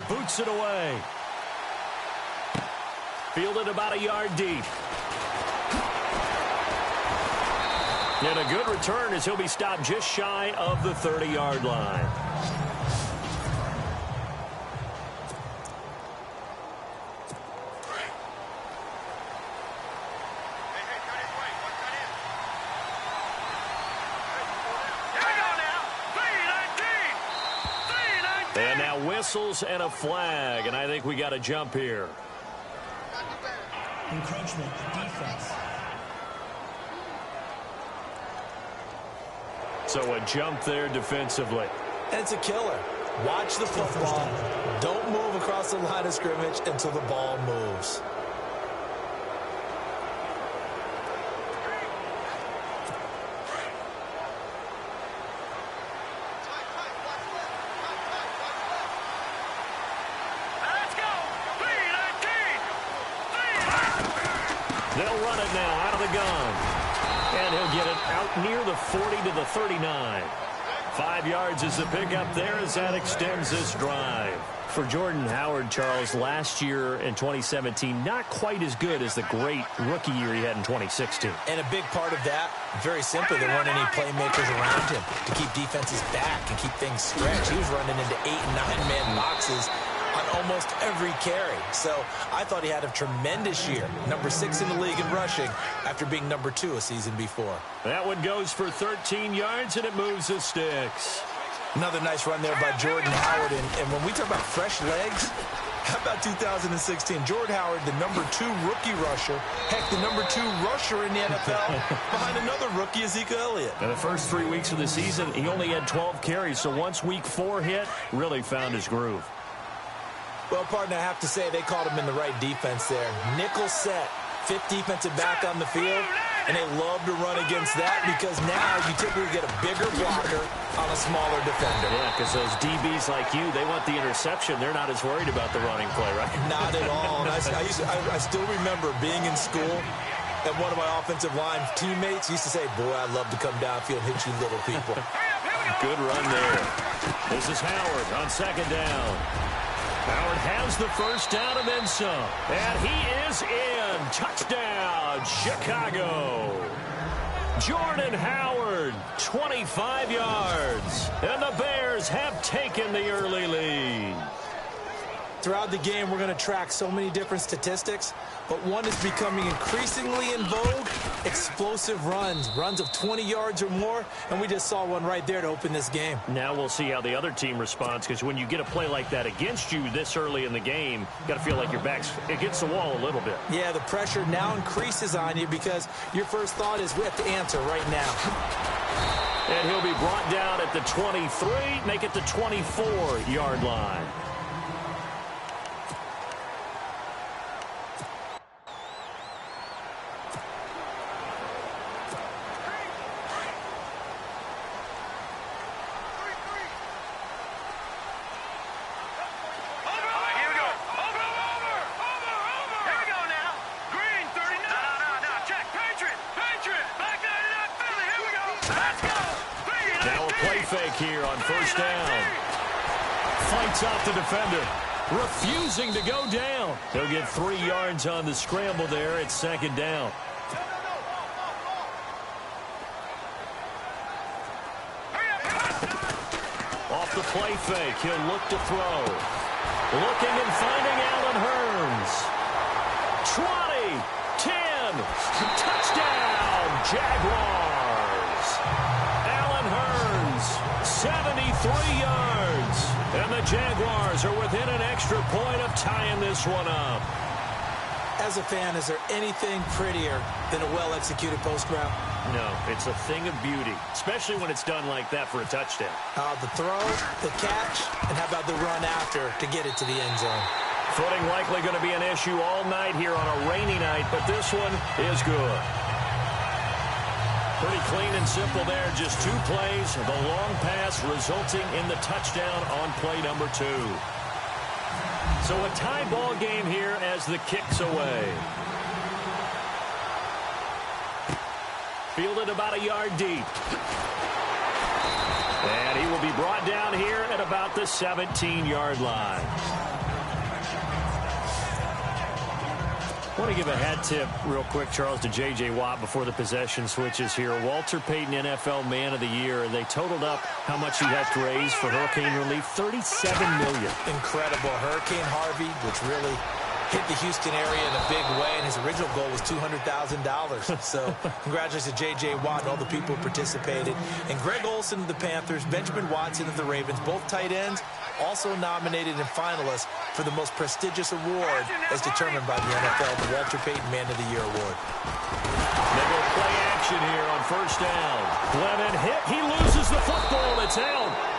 boots it away. Fielded about a yard deep. And a good return as he'll be stopped just shy of the 30-yard line. And now whistles and a flag, and I think we got a jump here. Encroachment, defense. So a jump there defensively. And it's a killer. Watch the football. Don't move across the line of scrimmage until the ball moves. They'll run it now out of the gun. And he'll get it out near the 40 to the 39. 5 yards is the pickup there as that extends this drive. For Jordan Howard, Charles, last year in 2017, not quite as good as the great rookie year he had in 2016. And a big part of that, very simply, there weren't any playmakers around him to keep defenses back and keep things stretched. He was running into 8- and 9-man boxes on almost every carry. So I thought he had a tremendous year. Number 6 in the league in rushing after being number 2 a season before. That one goes for 13 yards, and it moves the sticks. Another nice run there by Jordan Howard. And when we talk about fresh legs, how about 2016? Jordan Howard, the number 2 rookie rusher. Heck, the number 2 rusher in the NFL behind another rookie, Ezekiel Elliott. In the first 3 weeks of the season, he only had 12 carries. So once week 4 hit, really found his groove. Well, partner, I have to say they called him in the right defense there. Nickel set, 5th defensive back on the field, and they love to run against that because now you typically get a bigger blocker on a smaller defender. Yeah, because those DBs like you, they want the interception. They're not as worried about the running play, right? Not at all. And I still remember being in school, and one of my offensive line teammates used to say, boy, I love to come downfield and hit you little people. Good run there. This is Howard on 2nd down. Howard has the first down and then some. And he is in. Touchdown, Chicago. Jordan Howard, 25 yards. And the Bears have taken the early lead. Throughout the game, we're going to track so many different statistics, but one is becoming increasingly in vogue, explosive runs of 20 yards or more, and we just saw one right there to open this game. Now we'll see how the other team responds, because when you get a play like that against you this early in the game, you got to feel like your back's against the wall a little bit. Yeah, the pressure now increases on you because your first thought is we have to answer right now. And he'll be brought down at the 23, make it the 24-yard line. Fake here on 1st down. Fights off the defender. Refusing to go down. He'll get 3 yards on the scramble there at 2nd down. Off the play fake. He'll look to throw. Looking and finding Allen Hurns. 20, 10, touchdown, Jaguars. Allen Hurns, 73 yards. And the Jaguars are within an extra point of tying this one up. As a fan, is there anything prettier than a well-executed post route? No, it's a thing of beauty, especially when it's done like that for a touchdown. The throw, the catch, and how about the run after to get it to the end zone? Footing likely going to be an issue all night here on a rainy night, but this one is good. Pretty clean and simple there. Just 2 plays. The long pass resulting in the touchdown on play number 2. So a tie ball game here as the kick's away. Fielded about a yard deep. And he will be brought down here at about the 17-yard line. I want to give a hat tip real quick, Charles, to J.J. Watt before the possession switches here. Walter Payton, NFL Man of the Year. They totaled up how much he helped raise for hurricane relief, $37 million. Incredible. Hurricane Harvey, which really hit the Houston area in a big way, and his original goal was $200,000. So congratulations to J.J. Watt and all the people who participated. And Greg Olsen of the Panthers, Benjamin Watson of the Ravens, both tight ends, also nominated and finalists for the most prestigious award as determined by the NFL, the Walter Payton Man of the Year Award. They go play action here on first down. Glennon hit. He loses the football. It's out.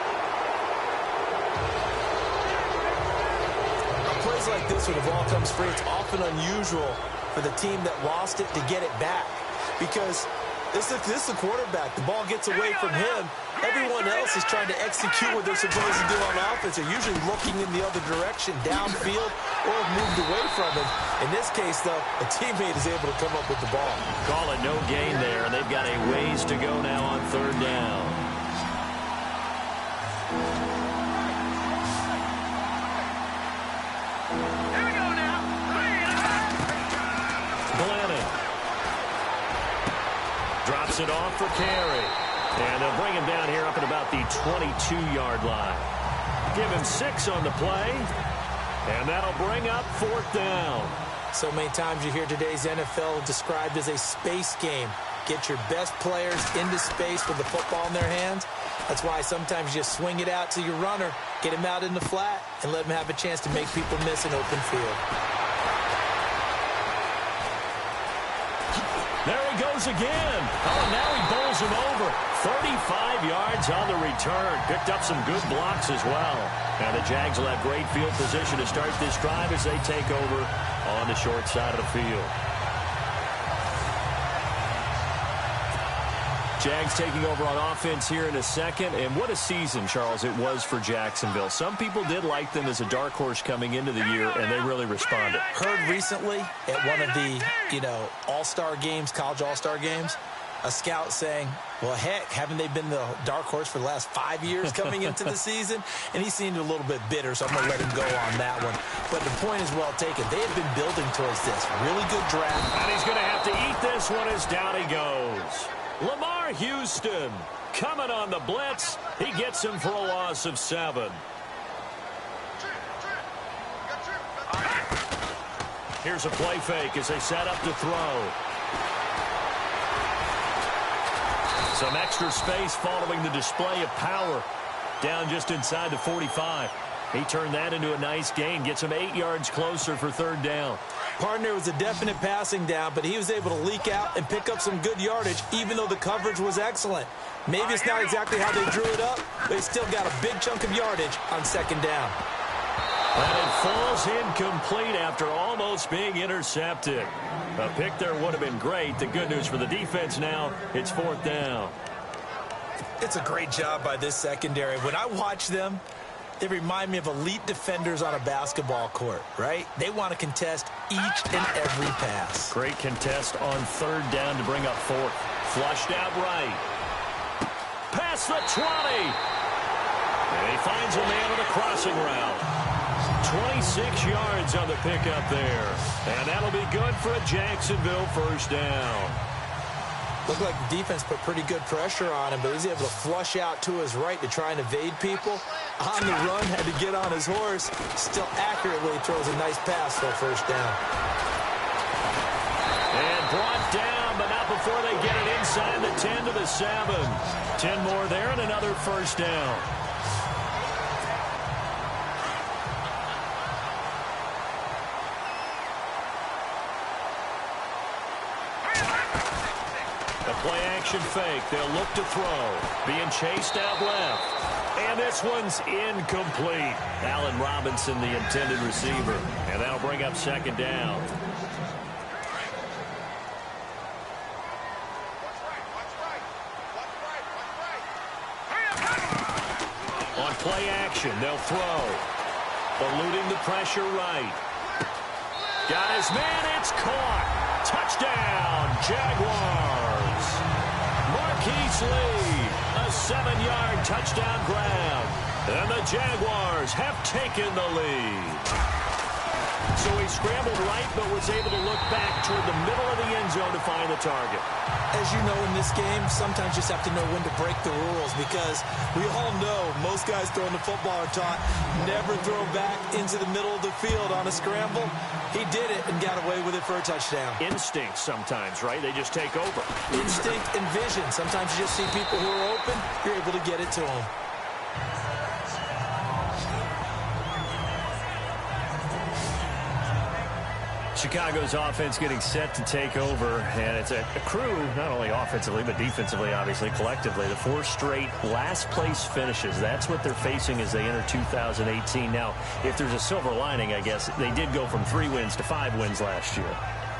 Plays like this, when the ball comes free, it's often unusual for the team that lost it to get it back, because this is the quarterback. The ball gets away from him. Everyone else is trying to execute what they're supposed to do on offense. They're usually looking in the other direction, downfield, or have moved away from him. In this case, though, a teammate is able to come up with the ball. Call it no gain there, and they've got a ways to go now on third down. Drops it off for carry. And they'll bring him down here up at about the 22-yard line. Give him 6 on the play. And that'll bring up fourth down. So many times you hear today's NFL described as a space game. Get your best players into space with the football in their hands. That's why sometimes you just swing it out to your runner, get him out in the flat, and let him have a chance to make people miss an open field. There he goes again. Oh, and now he bowls him over. 35 yards on the return. Picked up some good blocks as well. Now the Jags will have great field position to start this drive as they take over on the short side of the field. Jags taking over on offense here in a second. And what a season, Charles, it was for Jacksonville. Some people did like them as a dark horse coming into the year, and they really responded. Heard recently at one of the, all-star games, college all-star games, a scout saying, well, heck, haven't they been the dark horse for the last 5 years coming into the season? And he seemed a little bit bitter, so I'm going to let him go on that one. But the point is well taken. They have been building towards this. Really good draft. And he's going to have to eat this one as down he goes. Lamar Houston coming on the blitz. He gets him for a loss of 7. Here's a play fake as they set up to throw. Some extra space following the display of power. Down just inside the 45. He turned that into a nice gain. Gets him 8 yards closer for third down. Partner was a definite passing down, but he was able to leak out and pick up some good yardage, even though the coverage was excellent. Maybe it's not exactly how they drew it up, but he still got a big chunk of yardage on second down. And it falls incomplete after almost being intercepted. A pick there would have been great. The good news for the defense now, it's fourth down. It's a great job by this secondary. When I watch them, they remind me of elite defenders on a basketball court, right? They want to contest each and every pass. Great contest on third down to bring up fourth. Flushed out right. Past the 20. And he finds a man on a crossing route. 26 yards on the pickup there. And that'll be good for a Jacksonville first down. Looked like the defense put pretty good pressure on him, but he's able to flush out to his right to try and evade people. On the run, had to get on his horse. Still accurately throws a nice pass for a first down. And brought down, but not before they get it inside the 10 to the 7. 10 more there and another first down. Play action fake. They'll look to throw. Being chased out left. And this one's incomplete. Allen Robinson, the intended receiver. And that'll bring up second down. On play action, they'll throw. Eluding the pressure right. Got his man. It's caught. Touchdown, Jaguars. Marquise Lee, a 7-yard touchdown grab. And the Jaguars have taken the lead. So he scrambled right, but was able to look back toward the middle of the end zone to find the target. As you know, in this game, sometimes you just have to know when to break the rules, because we all know most guys throwing the football are taught never throw back into the middle of the field on a scramble. He did it and got away with it for a touchdown. Instinct sometimes, right? They just take over. Instinct and vision. Sometimes you just see people who are open, you're able to get it to them. Chicago's offense getting set to take over, and it's a crew, not only offensively, but defensively, obviously, collectively. The 4 straight last-place finishes. That's what they're facing as they enter 2018. Now, if there's a silver lining, I guess, they did go from 3 wins to 5 wins last year.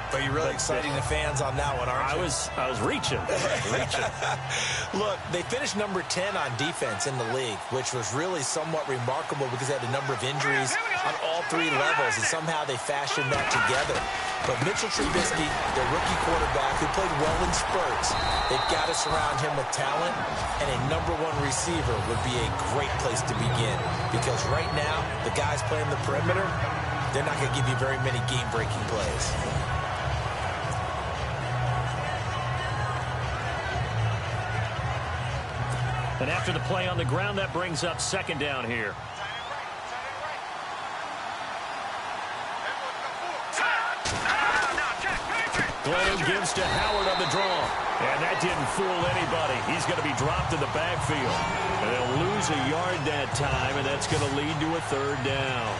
But you're really exciting the fans on that one, aren't you? I was reaching. Look, they finished number 10 on defense in the league, which was really somewhat remarkable because they had a number of injuries on all 3 levels, and somehow they fashioned that together. But Mitchell Trubisky, their rookie quarterback, who played well in spurts, they've got to surround him with talent, and a number 1 receiver would be a great place to begin, because right now, the guys playing the perimeter, they're not going to give you very many game-breaking plays. And after the play on the ground, that brings up second down here. Glennon gives to Howard on the draw. And that didn't fool anybody. He's going to be dropped in the backfield. And they'll lose a yard that time, and that's going to lead to a third down.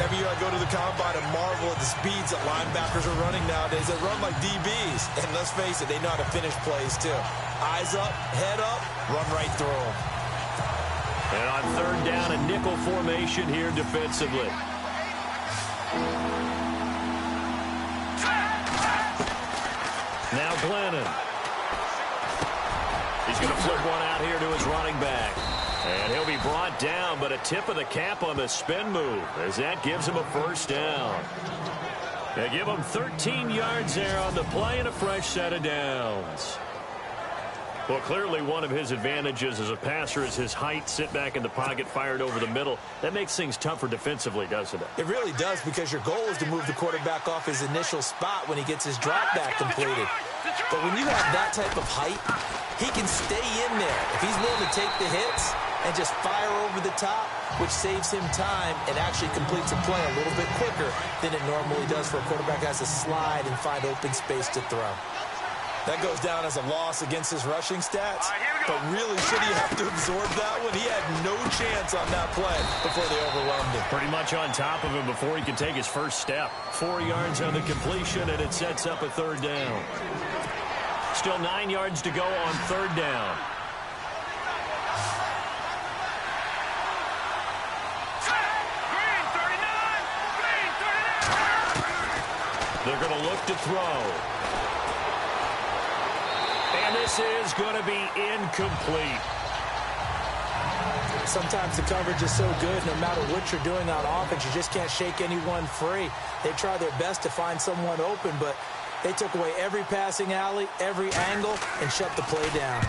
Every year I go to the combine and marvel at the speeds that linebackers are running nowadays. They run like DBs. And let's face it, they know how to finish plays too. Eyes up, head up, run right through them. And on third down, a nickel formation here defensively. Now Glennon. He's going to flip one out here to his running back. And he'll be brought down, but a tip of the cap on the spin move, as that gives him a first down. They give him 13 yards there on the play and a fresh set of downs. Well, clearly one of his advantages as a passer is his height, sit back in the pocket, fired over the middle. That makes things tougher defensively, doesn't it? It really does, because your goal is to move the quarterback off his initial spot when he gets his drop back completed. But when you have that type of height, he can stay in there. If he's willing to take the hits and just fire over the top, which saves him time and actually completes a play a little bit quicker than it normally does for a quarterback who has to slide and find open space to throw. That goes down as a loss against his rushing stats, but really, should he have to absorb that one? He had no chance on that play before they overwhelmed him. Pretty much on top of him before he could take his first step. 4 yards on the completion, and it sets up a third down. Still 9 yards to go on third down. They're going to look to throw. And this is going to be incomplete. Sometimes the coverage is so good, no matter what you're doing on offense, you just can't shake anyone free. They try their best to find someone open, but they took away every passing alley, every angle, and shut the play down.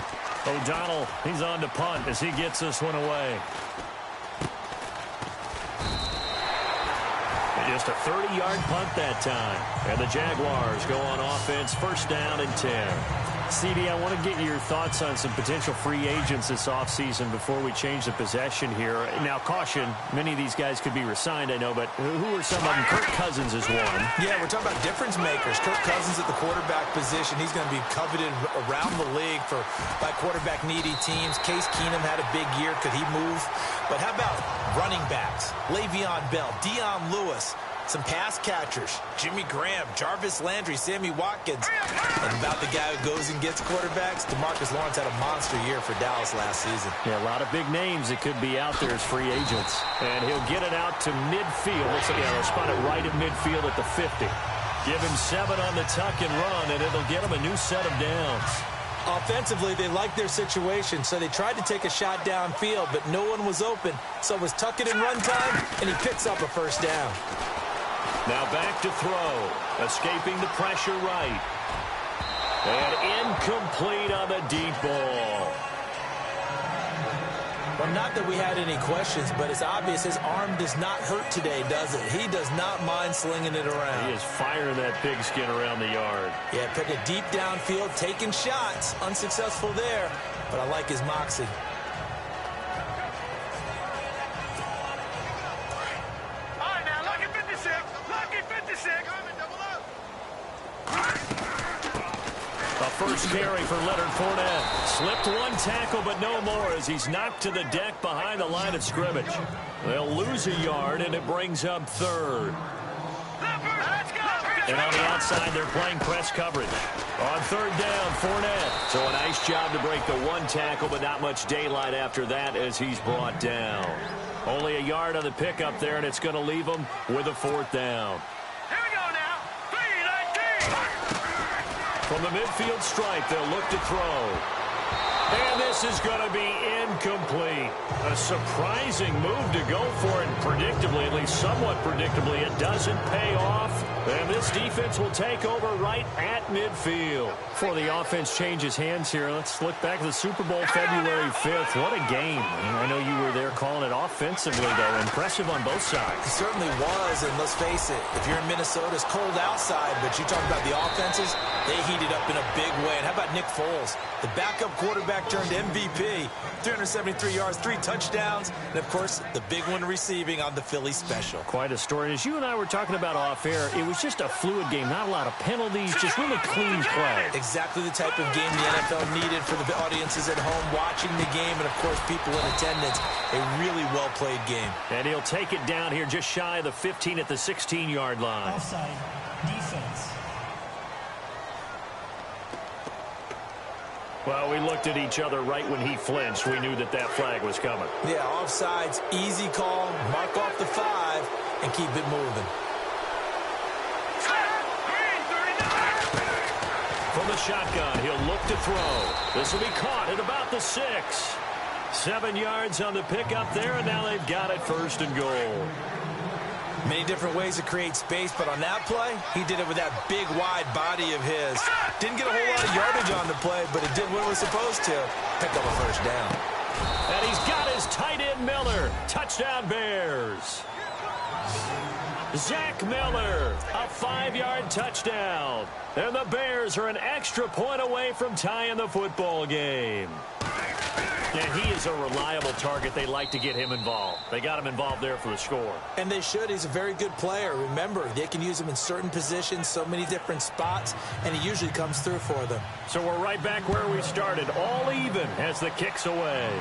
O'Donnell, he's on to punt as he gets this one away. Just a 30-yard punt that time. And the Jaguars go on offense, first down and 10. CD, I want to get your thoughts on some potential free agents this offseason before we change the possession here. Now, caution, many of these guys could be re-signed, I know, but who are some of them? Kirk Cousins is one. Yeah, we're talking about difference makers. Kirk Cousins at the quarterback position. He's going to be coveted around the league by quarterback-needy teams. Case Keenum had a big year. Could he move? But how about running backs? Le'Veon Bell, Dion Lewis, some pass catchers, Jimmy Graham, Jarvis Landry, Sammy Watkins. And about the guy who goes and gets quarterbacks, DeMarcus Lawrence had a monster year for Dallas last season. Yeah, a lot of big names that could be out there as free agents. And he'll get it out to midfield. Looks like they'll spot it right at midfield at the 50. Give him 7 on the tuck and run, and it'll get him a new set of downs. Offensively, they liked their situation, so they tried to take a shot downfield, but no one was open. So it was tuck it and run time, and he picks up a first down. Now back to throw. Escaping the pressure right. And incomplete on the deep ball. Well, not that we had any questions, but it's obvious his arm does not hurt today, does it? He does not mind slinging it around. He is firing that pigskin around the yard. Yeah, putting it deep downfield, taking shots. Unsuccessful there, but I like his moxie. All right, now, lucky 56. Lucky 56. A first carry for Leonard Fournette. Slipped one tackle, but no more as he's knocked to the deck behind the line of scrimmage. They'll lose a yard, and it brings up third. Let's go. And on the outside, they're playing press coverage. On third down, Fournette. So a nice job to break the one tackle, but not much daylight after that as he's brought down. Only a yard on the pickup there, and it's going to leave him with a fourth down. Here we go now. 3-19. From the midfield stripe, they'll look to throw. And this is going to be incomplete. A surprising move to go for it, and predictably, at least somewhat predictably, it doesn't pay off. And this defense will take over right at midfield. Before the offense changes hands here, let's look back at the Super Bowl February 5th. What a game. I know you were there calling it offensively, though. Impressive on both sides. It certainly was, and let's face it, if you're in Minnesota, it's cold outside, but you talk about the offenses, they heated up in a big way. And how about Nick Foles, the backup quarterback turned MVP, 373 yards, 3 touchdowns, and, of course, the big one receiving on the Philly special. Quite a story. And as you and I were talking about off air, it was just a fluid game, not a lot of penalties, just really clean play. Exactly the type of game the NFL needed for the audiences at home watching the game, and, of course, people in attendance. A really well-played game. And he'll take it down here just shy of the 15 at the 16-yard line. Offside, defense. Well, we looked at each other right when he flinched. We knew that that flag was coming. Yeah, offsides, easy call, mark off the 5, and keep it moving. From the shotgun, he'll look to throw. This will be caught at about the 6. 7 yards on the pickup there, and now they've got it first and goal. Many different ways to create space, but on that play, he did it with that big, wide body of his. Didn't get a whole lot of yardage on the play, but it did what it was supposed to. Pick up a first down. And he's got his tight end, Miller. Touchdown, Bears. Zach Miller, a 5-yard touchdown. And the Bears are an extra point away from tying the football game. And he is a reliable target. They like to get him involved. They got him involved there for the score. And they should. He's a very good player. Remember, they can use him in certain positions, so many different spots, and he usually comes through for them. So we're right back where we started, all even as the kick's away.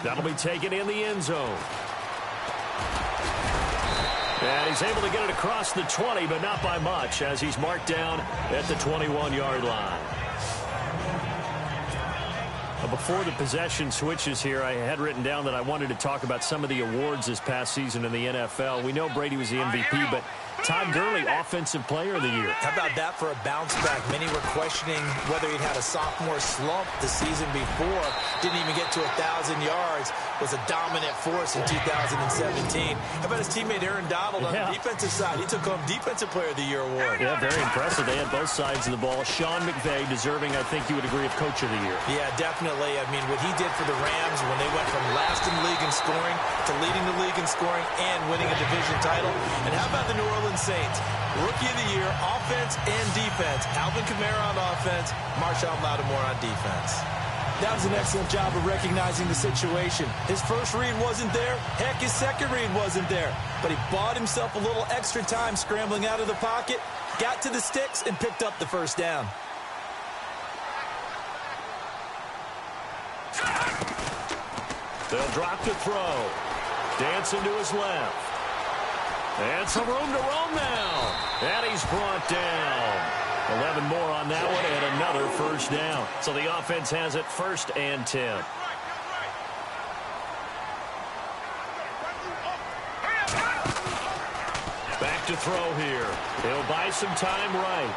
That'll be taken in the end zone. And he's able to get it across the 20, but not by much, as he's marked down at the 21-yard line. Before the possession switches here, I had written down that I wanted to talk about some of the awards this past season in the NFL. We know Brady was the MVP, but Todd Gurley, Offensive Player of the Year. How about that for a bounce back? Many were questioning whether he'd had a sophomore slump the season before. Didn't even get to 1,000 yards. Was a dominant force in 2017. How about his teammate Aaron Donald on the defensive side? He took home Defensive Player of the Year award. Yeah, very impressive. They had both sides of the ball. Sean McVay deserving, I think you would agree, of Coach of the Year. Yeah, definitely. I mean, what he did for the Rams when they went from last in the league in scoring to leading the league in scoring and winning a division title. And how about the New Orleans Saints? Rookie of the Year, offense and defense. Alvin Kamara on offense, Marshawn Lattimore on defense. That was an excellent job of recognizing the situation. His first read wasn't there. Heck, his second read wasn't there. But he bought himself a little extra time scrambling out of the pocket, got to the sticks, and picked up the first down. They'll drop to throw. Dancing to his left. And some room to roam now. And he's brought down. 11 more on that one and another first down. So the offense has it 1st and 10. Back to throw here. He'll buy some time right.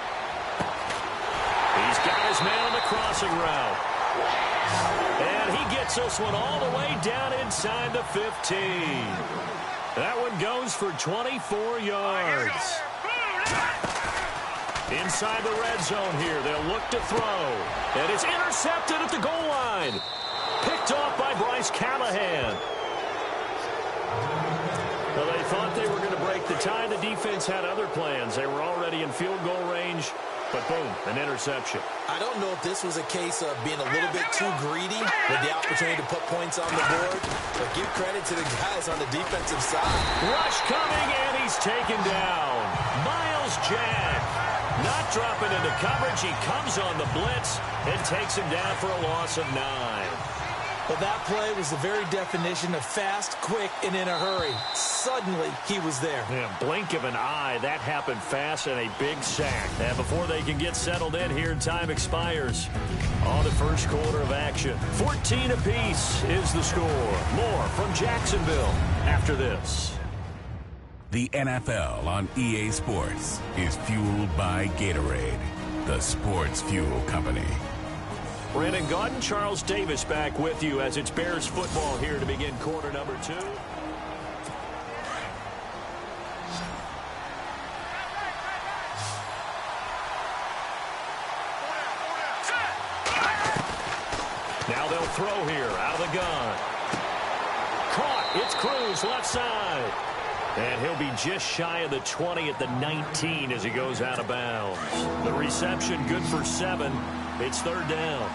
He's got his man on the crossing route. And he gets this one all the way down inside the 15. That one goes for 24 yards. Inside the red zone here, they'll look to throw. And it's intercepted at the goal line. Picked off by Bryce Callahan. Well, they thought they were going to break the tie. The defense had other plans. They were already in field goal range, but boom, an interception. I don't know if this was a case of being a little bit too greedy with the opportunity to put points on the board, but give credit to the guys on the defensive side. Rush coming, and he's taken down. Miles Jack not dropping into coverage. He comes on the blitz and takes him down for a loss of 9. Well, that play was the very definition of fast, quick, and in a hurry. Suddenly, he was there. Yeah, blink of an eye. That happened fast and a big sack. And before they can get settled in here, time expires on the first quarter of action. 14 apiece is the score. More from Jacksonville after this. The NFL on EA Sports is fueled by Gatorade, the sports fuel company. Brandon Gaudin, Charles Davis back with you as it's Bears football here to begin quarter number 2. Now they'll throw here out of the gun. Caught. It's Cruz left side. And he'll be just shy of the 20 at the 19 as he goes out of bounds. The reception good for 7. It's third down.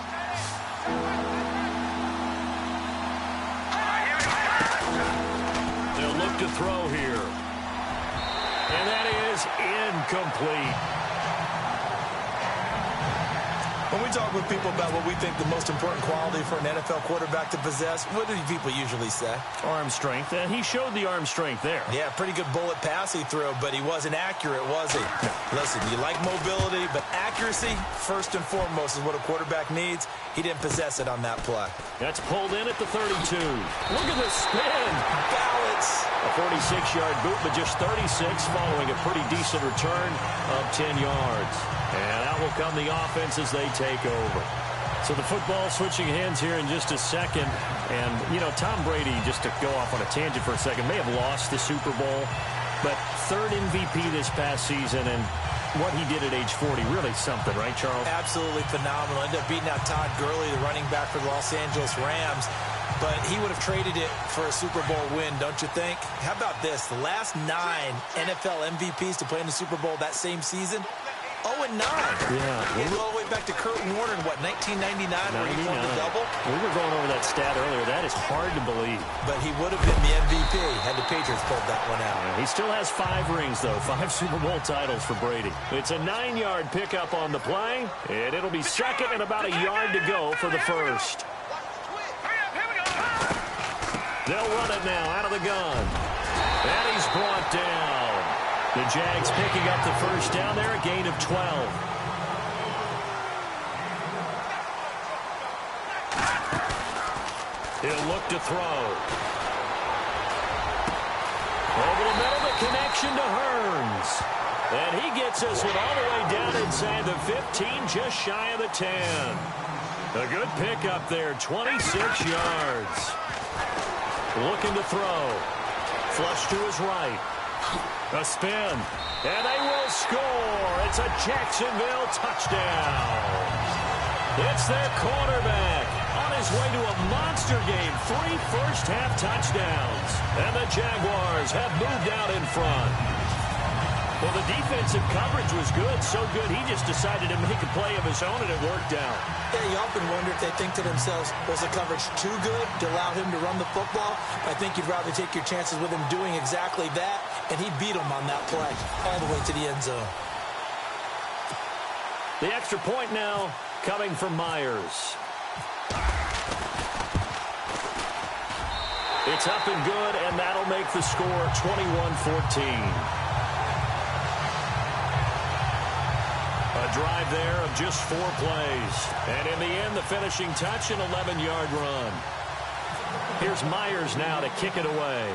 They'll look to throw here. And that is incomplete. When we talk with people about what we think the most important quality for an NFL quarterback to possess, what do people usually say? Arm strength, and he showed the arm strength there. Yeah, pretty good bullet pass he threw, but he wasn't accurate, was he? Listen, you like mobility, but accuracy, first and foremost, is what a quarterback needs. He didn't possess it on that play. That's pulled in at the 32. Look at the spin. Balance. A 46-yard boot, but just 36 following a pretty decent return of 10 yards. And out will come the offense as they take over. So the football switching hands here in just a second. And, you know, Tom Brady, just to go off on a tangent for a second, may have lost the Super Bowl. But third MVP this past season, and what he did at age 40, really something, right, Charles? Absolutely phenomenal. Ended up beating out Todd Gurley, the running back for the Los Angeles Rams. But he would have traded it for a Super Bowl win, don't you think? How about this? The last 9 NFL MVPs to play in the Super Bowl that same season, 0-9. Yeah. We go all the way back to Kurt Warner in, what, 1999, where he won the double? We were going over that stat earlier. That is hard to believe. But he would have been the MVP had the Patriots pulled that one out. He still has 5 rings, though. 5 Super Bowl titles for Brady. It's a 9-yard pickup on the play, and it'll be second and about a yard to go for the first. They'll run it now out of the gun. And he's brought down. The Jags picking up the first down there, a gain of 12. He'll look to throw. Over the middle, the connection to Hearns. And he gets this one all the way down inside the 15, just shy of the 10. A good pickup there, 26 yards. Looking to throw. Flush to his right. A spin. And they will score. It's a Jacksonville touchdown. It's their quarterback on his way to a monster game. 3 first-half touchdowns. And the Jaguars have moved out in front. Well, the defensive coverage was good, so good he just decided to make a play of his own, and it worked out. Yeah, you often wonder if they think to themselves, was the coverage too good to allow him to run the football? I think you'd rather take your chances with him doing exactly that, and he beat him on that play all the way to the end zone. The extra point now coming from Myers. It's up and good, and that'll make the score 21-14. A drive there of just 4 plays. And in the end, the finishing touch, an 11-yard run. Here's Myers now to kick it away.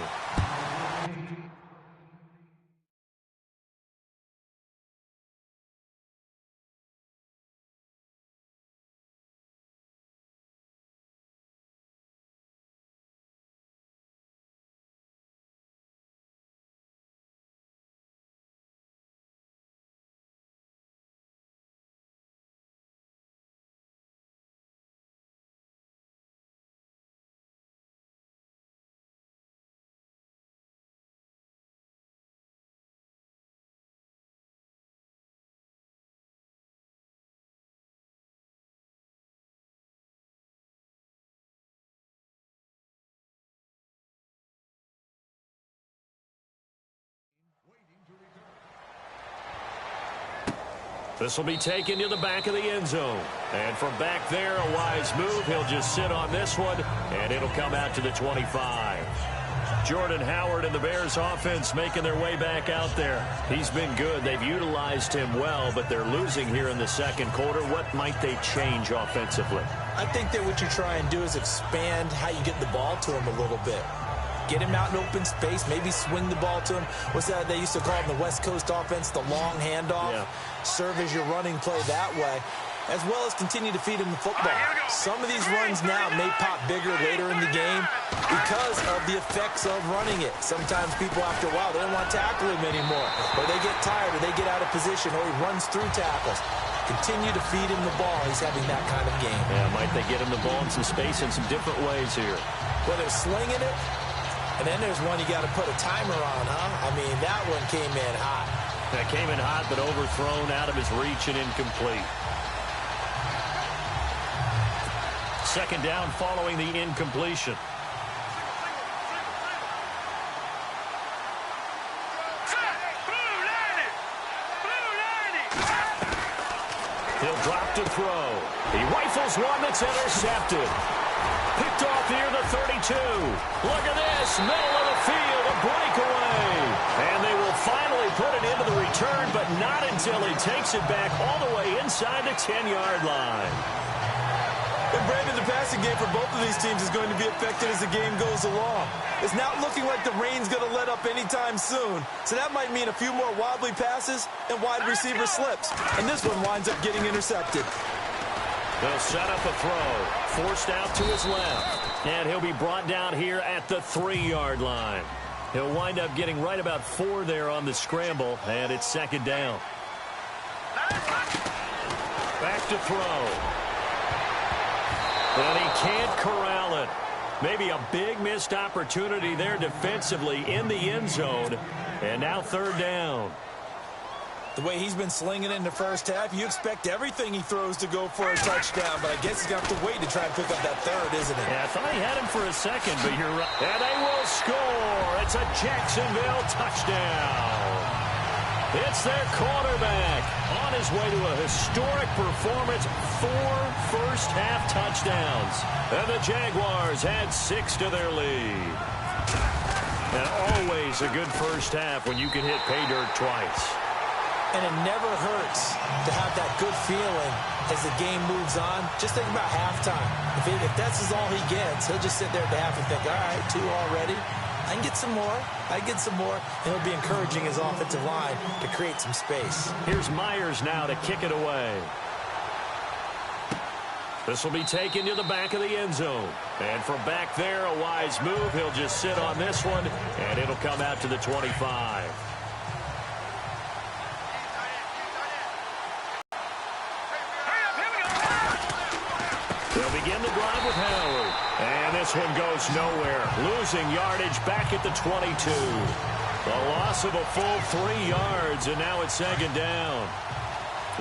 This will be taken to the back of the end zone. And from back there, a wise move. He'll just sit on this one, and it'll come out to the 25. Jordan Howard and the Bears offense making their way back out there. He's been good. They've utilized him well, but they're losing here in the second quarter. What might they change offensively? I think that what you try and do is expand how you get the ball to him a little bit. Get him out in open space, maybe swing the ball to him. What's that they used to call in the West Coast offense, the long handoff? Yeah. Serve as your running play that way, as well as continue to feed him the football. Some of these runs now may pop bigger later in the game because of the effects of running it. Sometimes people, after a while, they don't want to tackle him anymore, or they get tired, or they get out of position, or he runs through tackles. Continue to feed him the ball. He's having that kind of game. Yeah, might they get him the ball in some space in some different ways here? Whether slinging it, and then there's one you got to put a timer on, huh? I mean, that one came in hot. That came in hot, but overthrown out of his reach and incomplete. Second down following the incompletion. He'll drop to throw. He rifles one that's intercepted. Picked off near the 32. Look at this. Middle of the field, a breakaway. And they will finally put it into the return, but not until he takes it back all the way inside the 10-yard line. And Brandon, the passing game for both of these teams is going to be affected as the game goes along. It's not looking like the rain's going to let up anytime soon. So that might mean a few more wobbly passes and wide receiver slips. And this one winds up getting intercepted. They'll set up a throw. Forced out to his left. And he'll be brought down here at the 3-yard line. He'll wind up getting right about 4 there on the scramble. And it's second down. Back to throw. And he can't corral it. Maybe a big missed opportunity there defensively in the end zone. And now third down. The way he's been slinging in the first half, you expect everything he throws to go for a touchdown, but I guess he's going to have to wait to try and pick up that third, isn't it? Yeah, I thought he had him for a second, but you're right. And they will score. It's a Jacksonville touchdown. It's their quarterback on his way to a historic performance, 4 first-half touchdowns. And the Jaguars add 6 to their lead. And always a good first half when you can hit pay dirt twice. And it never hurts to have that good feeling as the game moves on. Just think about halftime. If that's all he gets, he'll just sit there at the half and think, all right, 2 already. I can get some more. I can get some more. And he'll be encouraging his offensive line to create some space. Here's Myers now to kick it away. This will be taken to the back of the end zone. And from back there, a wise move. He'll just sit on this one, and it'll come out to the 25. They'll begin the drive with Howard. And this one goes nowhere. Losing yardage back at the 22. A loss of a full 3 yards, and now it's second down.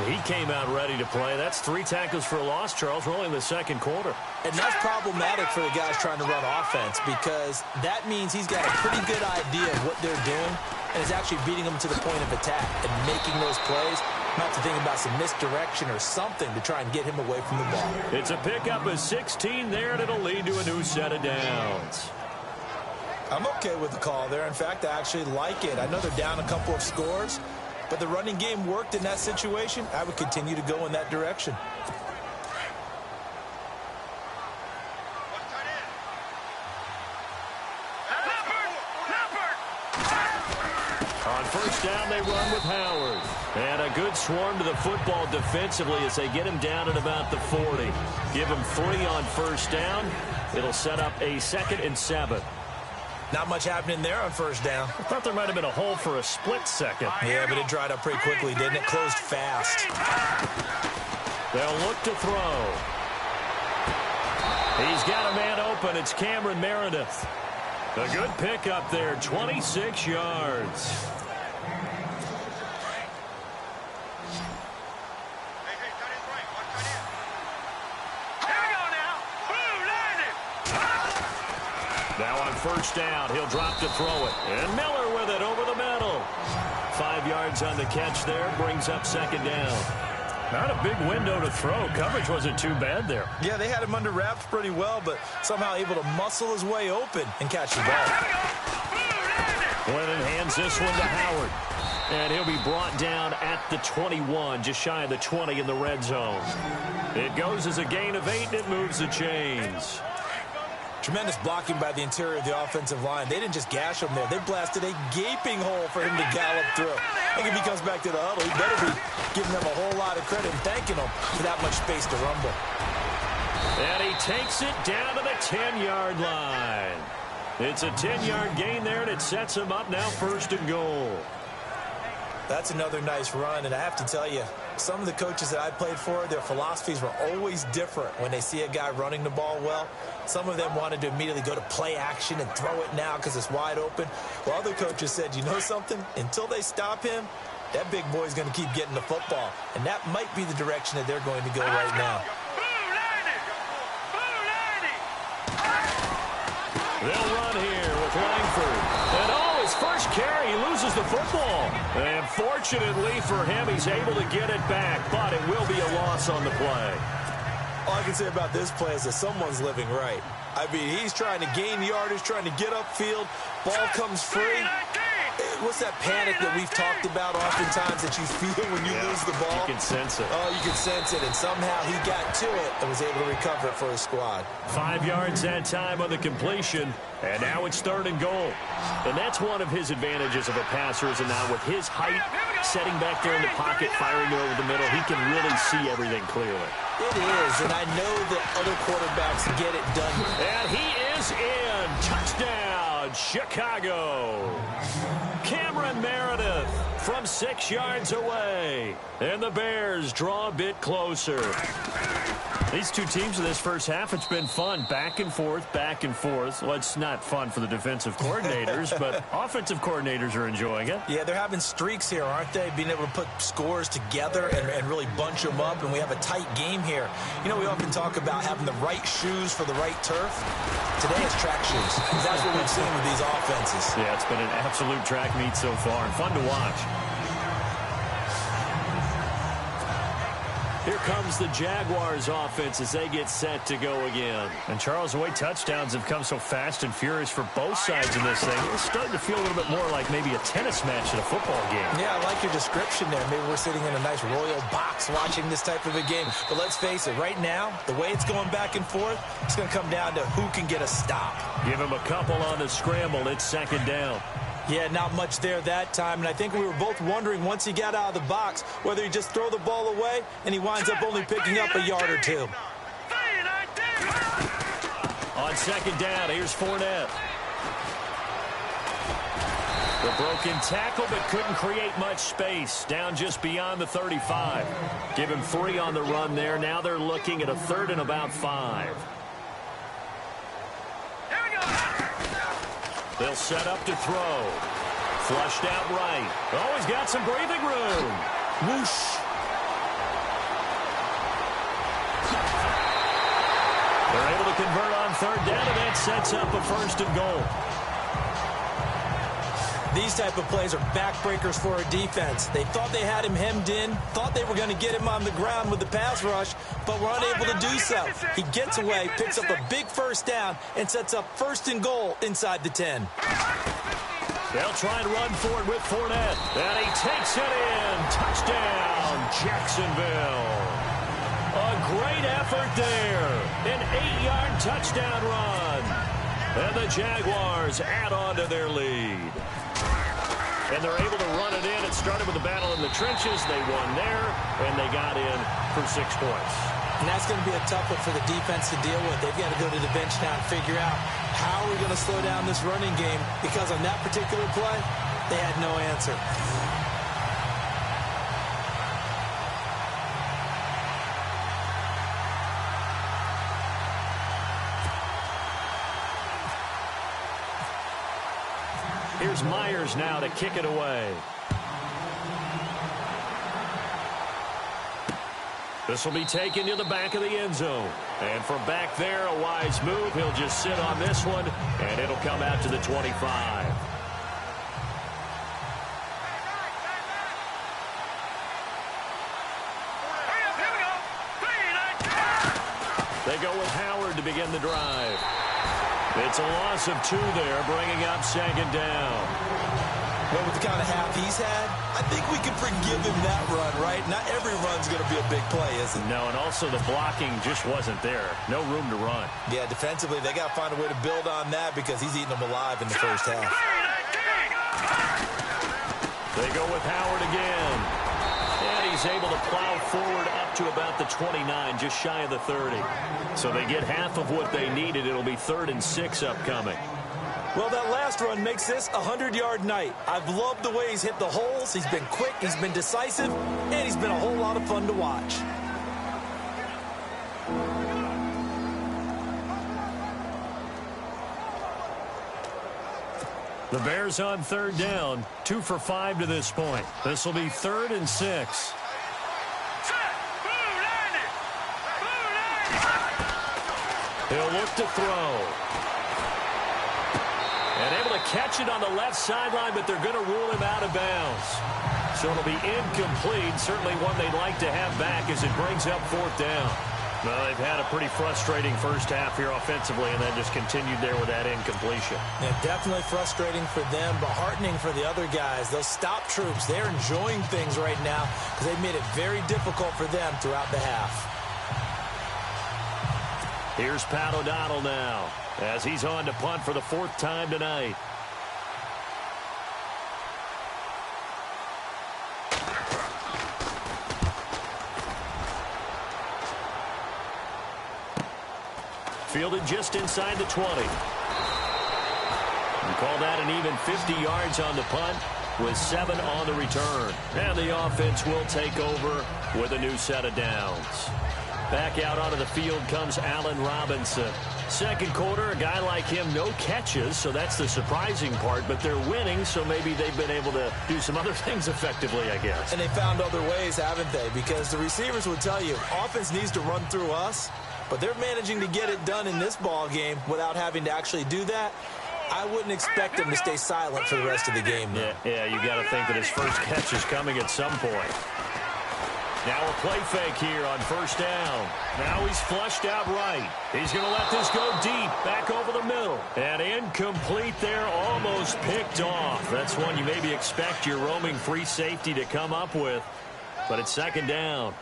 He came out ready to play. That's 3 tackles for a loss, Charles. We're only in the second quarter. And that's problematic for the guys trying to run offense because that means he's got a pretty good idea of what they're doing and is actually beating them to the point of attack and making those plays. Not to think about some misdirection or something to try and get him away from the ball. It's a pickup of 16 there, and it'll lead to a new set of downs. I'm okay with the call there. In fact, I actually like it. I know they're down a couple of scores, but the running game worked in that situation. I would continue to go in that direction. On first down, they run with Howard. And a good swarm to the football defensively as they get him down at about the 40. Give him 3 on first down. It'll set up a 2nd and 7. Not much happening there on first down. I thought there might have been a hole for a split second. Yeah, but it dried up pretty quickly, didn't it? Closed fast. They'll look to throw. He's got a man open. It's Cameron Meredith. A good pickup there, 26 yards. Now on first down, he'll drop to throw it. And Miller with it over the middle. 5 yards on the catch there, brings up second down. Not a big window to throw. Coverage wasn't too bad there. Yeah, they had him under wraps pretty well, but somehow able to muscle his way open and catch the ball. Glennon hands this one to Howard. And he'll be brought down at the 21, just shy of the 20 in the red zone. It goes as a gain of 8, and it moves the chains. Tremendous blocking by the interior of the offensive line. They didn't just gash him there. They blasted a gaping hole for him to gallop through. I think if he comes back to the huddle, he better be giving them a whole lot of credit and thanking them for that much space to rumble. And he takes it down to the 10-yard line. It's a 10-yard gain there, and it sets him up now 1st and goal. That's another nice run, and I have to tell you, some of the coaches that I played for, their philosophies were always different when they see a guy running the ball well. Some of them wanted to immediately go to play action and throw it now because it's wide open. While other coaches said, you know something? Until they stop him, that big boy's going to keep getting the football. And that might be the direction that they're going to go right now. They'll run here with Langford. And his first carry, he loses the football. And fortunately for him, he's able to get it back, but it will be a loss on the play. All I can say about this play is that someone's living right. I mean, he's trying to gain yardage, trying to get upfield. Ball comes free. What's that panic that we've talked about oftentimes that you feel when you lose the ball? You can sense it. Oh, you can sense it, and somehow he got to it and was able to recover it for his squad. 5 yards that time on the completion, and now it's 3rd and goal. And that's one of his advantages of a passer, is now with his height, setting back there in the pocket, firing it over the middle, he can really see everything clearly. It is, and I know that other quarterbacks get it done. And he is in. Touchdown, Chicago. Cameron Meredith from 6 yards away. And the Bears draw a bit closer. These two teams in this first half, it's been fun. Back and forth, back and forth. Well, it's not fun for the defensive coordinators, but offensive coordinators are enjoying it. Yeah, they're having streaks here, aren't they? Being able to put scores together and really bunch them up, and we have a tight game here. You know, we often talk about having the right shoes for the right turf. Today it's track shoes. That's what we've seen with these offenses. Yeah, it's been an absolute track meet so far, and fun to watch. Here comes the Jaguars offense as they get set to go again. And Charles, the way touchdowns have come so fast and furious for both sides in this thing, it's starting to feel a little bit more like maybe a tennis match in a football game. Yeah, I like your description there. Maybe we're sitting in a nice royal box watching this type of a game. But let's face it, right now, the way it's going back and forth, it's going to come down to who can get a stop. Give him a couple on the scramble. It's 2nd down. Yeah, not much there that time, and I think we were both wondering once he got out of the box whether he just throw the ball away and he winds up only picking up a yard or two. On 2nd down, here's Fournette. The broken tackle, but couldn't create much space. Down just beyond the 35. Give him 3 on the run there. Now they're looking at a 3rd and about 5. They'll set up to throw. Flushed out right. Oh, he's got some breathing room. Whoosh. They're able to convert on 3rd down, and that sets up a 1st and goal. These type of plays are backbreakers for a defense. They thought they had him hemmed in, thought they were going to get him on the ground with the pass rush, but were unable to do so. He gets away, picks up a big 1st down, and sets up 1st and goal inside the 10. They'll try and run for it with Fournette. And he takes it in. Touchdown, Jacksonville. A great effort there. An 8-yard touchdown run. And the Jaguars add on to their lead. And they're able to run it in. It started with a battle in the trenches. They won there, and they got in for 6 points. And that's going to be a tough one for the defense to deal with. They've got to go to the bench now and figure out how are we going to slow down this running game, because on that particular play, they had no answer. Here's Myers now to kick it away. This will be taken to the back of the end zone. And from back there, a wise move. He'll just sit on this one, and it'll come out to the 25. They go with Howard to begin the drive. It's a loss of 2 there, bringing up second down. Well, with the kind of half he's had, I think we can forgive him that run, right? Not every run's going to be a big play, is it? No, and also the blocking just wasn't there. No room to run. Yeah, defensively, they got to find a way to build on that because he's eating them alive in the first half. They go with Howard again. And he's able to plow forward up to about the 29, just shy of the 30. So they get half of what they needed. It'll be 3rd and 6 upcoming. Well, that last run makes this a 100-yard night. I've loved the way he's hit the holes. He's been quick, he's been decisive, and he's been a whole lot of fun to watch. The Bears on 3rd down, 2 for 5 to this point. This will be 3rd and 6. He'll look to throw. And able to catch it on the left sideline, but they're going to rule him out of bounds. So it'll be incomplete. Certainly one they'd like to have back as it brings up 4th down. Well, they've had a pretty frustrating first half here offensively, and then just continued there with that incompletion. Yeah, definitely frustrating for them, but heartening for the other guys. Those stop troops, they're enjoying things right now because they've made it very difficult for them throughout the half. Here's Pat O'Donnell now as he's on to punt for the 4th time tonight. Fielded just inside the 20. And call that an even 50 yards on the punt with 7 on the return. And the offense will take over with a new set of downs. Back out onto the field comes Allen Robinson. Second quarter, a guy like him, no catches, so that's the surprising part. But they're winning, so maybe they've been able to do some other things effectively, I guess. And they found other ways, haven't they? Because the receivers would tell you, offense needs to run through us, but they're managing to get it done in this ball game without having to actually do that. I wouldn't expect them to stay silent for the rest of the game, though. Yeah, you got to think that his first catch is coming at some point. Now a play fake here on 1st down. Now he's flushed out right. He's going to let this go deep, back over the middle. And incomplete there, almost picked off. That's one you maybe expect your roaming free safety to come up with. But it's 2nd down.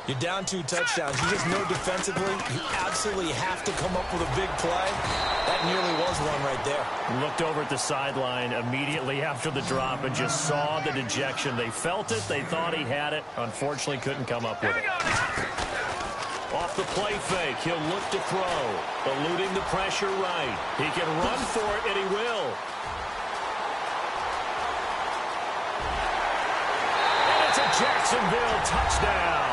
You're down 2 touchdowns. You just know defensively you absolutely have to come up with a big play. That nearly was one right there. Looked over at the sideline immediately after the drop and just saw the dejection. They felt it. They thought he had it. Unfortunately, couldn't come up with it. Off the play fake, he'll look to throw. Eluding the pressure right. He can run for it, and he will. And it's a Jacksonville touchdown.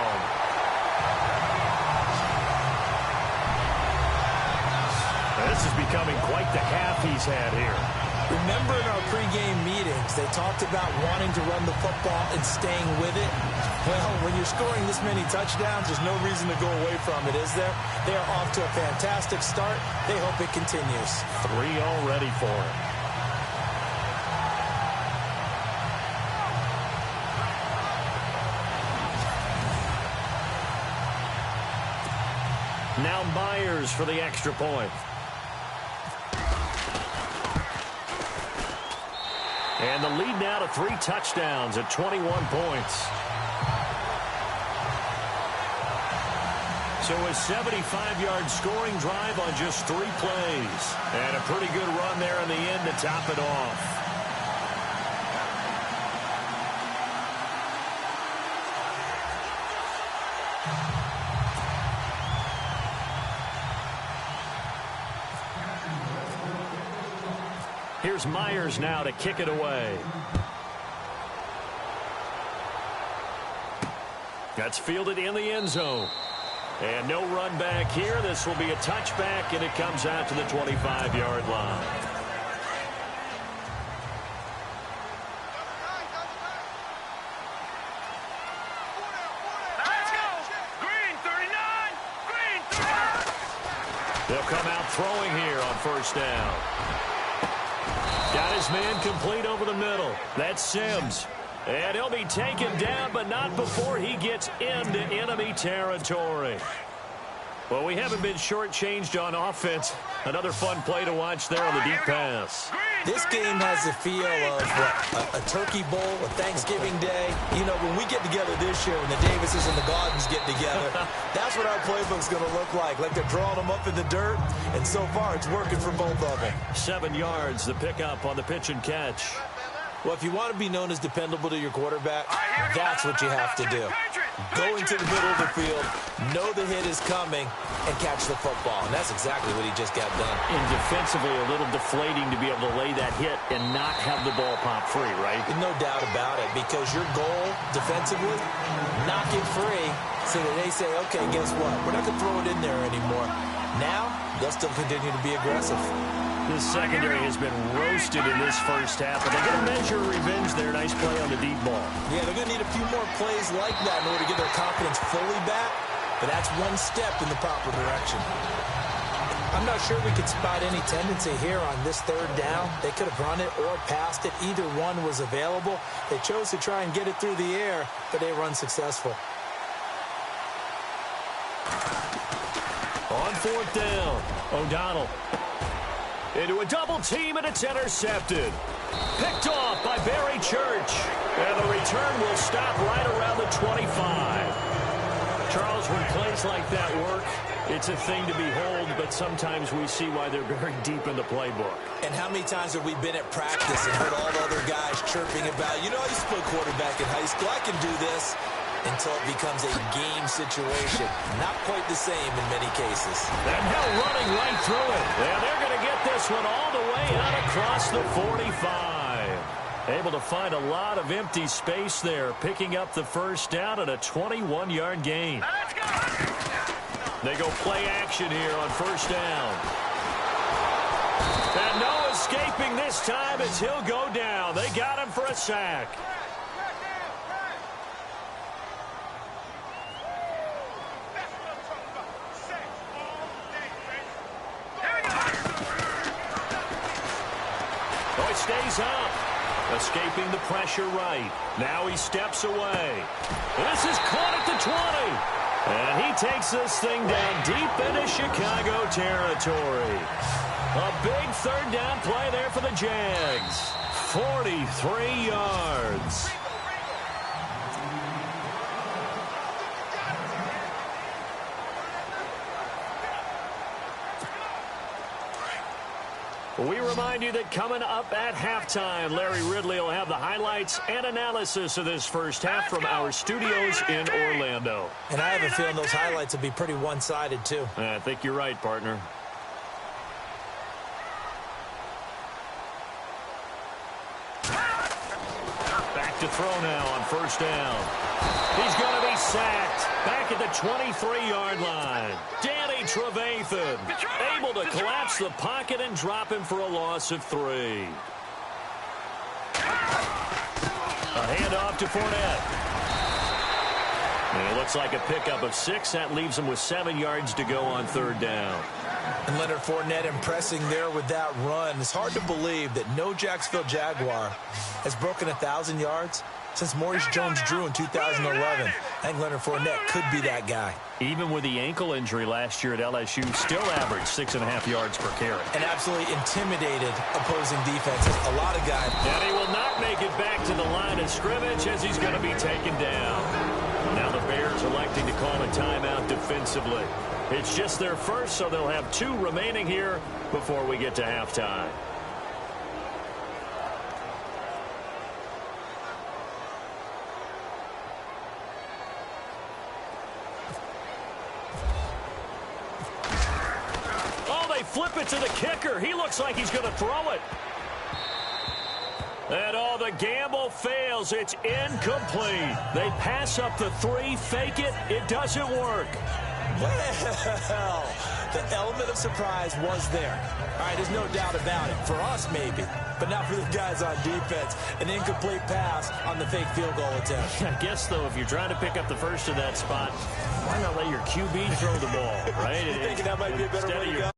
This is becoming quite the half he's had here. Remember in our pregame meetings, they talked about wanting to run the football and staying with it. Well, when you're scoring this many touchdowns, there's no reason to go away from it, is there? They are off to a fantastic start. They hope it continues. 3 already for him. Now Myers for the extra point. And the lead now to 3 touchdowns at 21 points. So a 75-yard scoring drive on just 3 plays. And a pretty good run there in the end to top it off. Here's Myers now to kick it away. That's fielded in the end zone. And no run back here. This will be a touchback, and it comes out to the 25-yard line. Let's go! Green 39! Green 39! They'll come out throwing here on 1st down. Got his man complete over the middle. That's Sims. And he'll be taken down, but not before he gets into enemy territory. Well, we haven't been shortchanged on offense. Another fun play to watch there on the deep pass. This game has the feel of a turkey bowl, a Thanksgiving day. You know, when we get together this year, when the Davises and the Gaudens get together, that's what our playbook's going to look like. Like they're drawing them up in the dirt, and so far it's working for both of them. 7 yards, the pickup on the pitch and catch. Well, if you want to be known as dependable to your quarterback, that's what you have to do. Go into the middle of the field, know the hit is coming, and catch the football. And that's exactly what he just got done. And defensively, a little deflating to be able to lay that hit and not have the ball pop free, right? No doubt about it, because your goal defensively, knock it free so that they say, okay, guess what? We're not going to throw it in there anymore. Now, they'll still continue to be aggressive. This secondary has been roasted in this first half, but they're going to measure revenge there. Nice play on the deep ball. Yeah, they're going to need a few more plays like that in order to get their confidence fully back, but that's one step in the proper direction. I'm not sure we could spot any tendency here on this third down. They could have run it or passed it. Either one was available. They chose to try and get it through the air, but they were unsuccessful. On fourth down, O'Donnell into a double team, and it's intercepted. Picked off by Barry Church. And the return will stop right around the 25. Charles, when plays like that work, it's a thing to behold, but sometimes we see why they're very deep in the playbook. And how many times have we been at practice and heard all the other guys chirping about, you know, I used to play quarterback in high school, I can do this, until it becomes a game situation. Not quite the same in many cases. And Hill running right through it. And they're going to get this one all the way out across the 45. Able to find a lot of empty space there, picking up the first down at a 21-yard gain. They go play action here on first down. And no escaping this time as he'll go down. They got him for a sack. Stays up, escaping the pressure right. Now he steps away. This is caught at the 20. And he takes this thing down deep into Chicago territory. A big third down play there for the Jags. 43 yards. We remind you that coming up at halftime, Larry Ridley will have the highlights and analysis of this first half from our studios in Orlando. And I have a feeling those highlights will be pretty one-sided, too. I think you're right, partner. Back to throw now on first down. He's going to be sacked back at the 23-yard line. Danny Trevathan able to collapse the pocket and drop him for a loss of 3. A handoff to Fournette. And it looks like a pickup of 6. That leaves him with 7 yards to go on third down. And Leonard Fournette impressing there with that run. It's hard to believe that no Jacksonville Jaguar has broken 1,000 yards since Maurice Jones-Drew in 2011. I think Leonard Fournette could be that guy. Even with the ankle injury last year at LSU, still averaged 6.5 yards per carry. And absolutely intimidated opposing defenses. A lot of guys. And he will not make it back to the line of scrimmage as he's going to be taken down. Now the Bears electing to call a timeout defensively. It's just their first, so they'll have 2 remaining here before we get to halftime. Flip it to the kicker. He looks like he's going to throw it. And the gamble fails. It's incomplete. They pass up the 3, fake it. It doesn't work. Well, the element of surprise was there. All right, there's no doubt about it. For us, maybe. But not for the guys on defense. An incomplete pass on the fake field goal attempt. I guess, though, if you're trying to pick up the first in that spot, why not let your QB throw the ball, right? You think that might be a better way to go?